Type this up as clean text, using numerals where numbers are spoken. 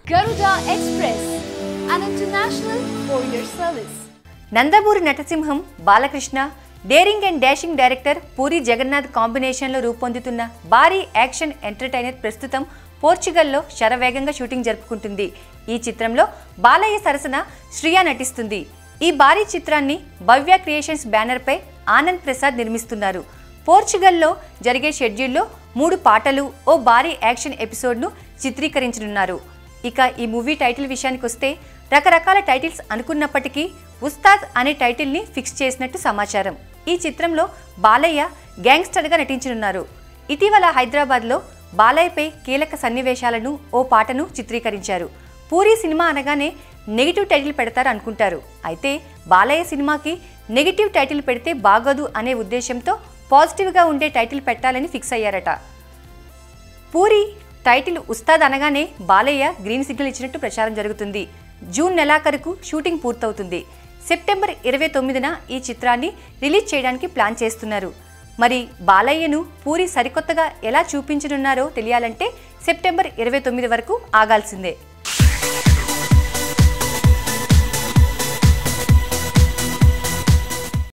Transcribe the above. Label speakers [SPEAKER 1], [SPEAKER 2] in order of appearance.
[SPEAKER 1] Garuda Express, an international courier service.
[SPEAKER 2] Nandamuri నటసింహం Balakrishna daring and dashing director Puri Jagannath కాంబినేషన్లో రూపొందుతున్న భారీ యాక్షన్ ఎంటర్టైనర్ ప్రస్తుతం పోర్చుగల్లో శరవేగంగా షూటింగ్ జరుపుకుంటుంది. ఈ చిత్రంలో బాలయ్య సరసన శ్రియా నటిస్తుంది. ఈ భారీ చిత్రాన్ని భవ్య క్రియేషన్స్ బ్యానర్పై ఆనంద్ ప్రసాద్ నిర్మిస్తున్నారు. పోర్చుగల్లో జరిగే షెడ్యూల్లో 3 పాటలు, ఓ భారీ యాక్షన్ ఎపిసోడ్ను చిత్రీకరించనున్నారు. ఇక ఈ మూవీ టైటిల్ విషయానికి వస్తే రకరకాల టైటిల్స్ అనుకున్నప్పటికీ ఉస్తాద్ అనే టైటిల్ని ఫిక్స్ చేసినట్టు సమాచారం. ఈ చిత్రంలో బాలయ్య గ్యాంగ్స్టర్గా నటించనున్నారు. ఇటీవల హైదరాబాద్లో బాలయ్యపై కీలక సన్నివేశాలను, ఓ పాటను చిత్రీకరించారు. పూరి సినిమా అనగానే నెగిటివ్ టైటిల్ పెడతారు అనుకుంటారు. అయితే బాలయ్య సినిమాకి నెగిటివ్ టైటిల్ పెడితే బాగోదు అనే ఉద్దేశంతో పాజిటివ్గా ఉండే టైటిల్ పెట్టాలని ఫిక్స్ అయ్యారట. పూరి టైటిల్ ఉస్తాద్ అనగానే బాలయ్య గ్రీన్ సిగ్నల్ ఇచ్చినట్టు ప్రచారం జరుగుతుంది. జూన్ నెలాఖరుకు షూటింగ్ పూర్తవుతుంది. సెప్టెంబర్ 29న ఈ చిత్రాన్ని రిలీజ్ చేయడానికి ప్లాన్ చేస్తున్నారు. మరి బాలయ్యను పూరి సరికొత్తగా ఎలా చూపించనున్నారో తెలియాలంటే సెప్టెంబర్ 29 వరకు ఆగాల్సిందే.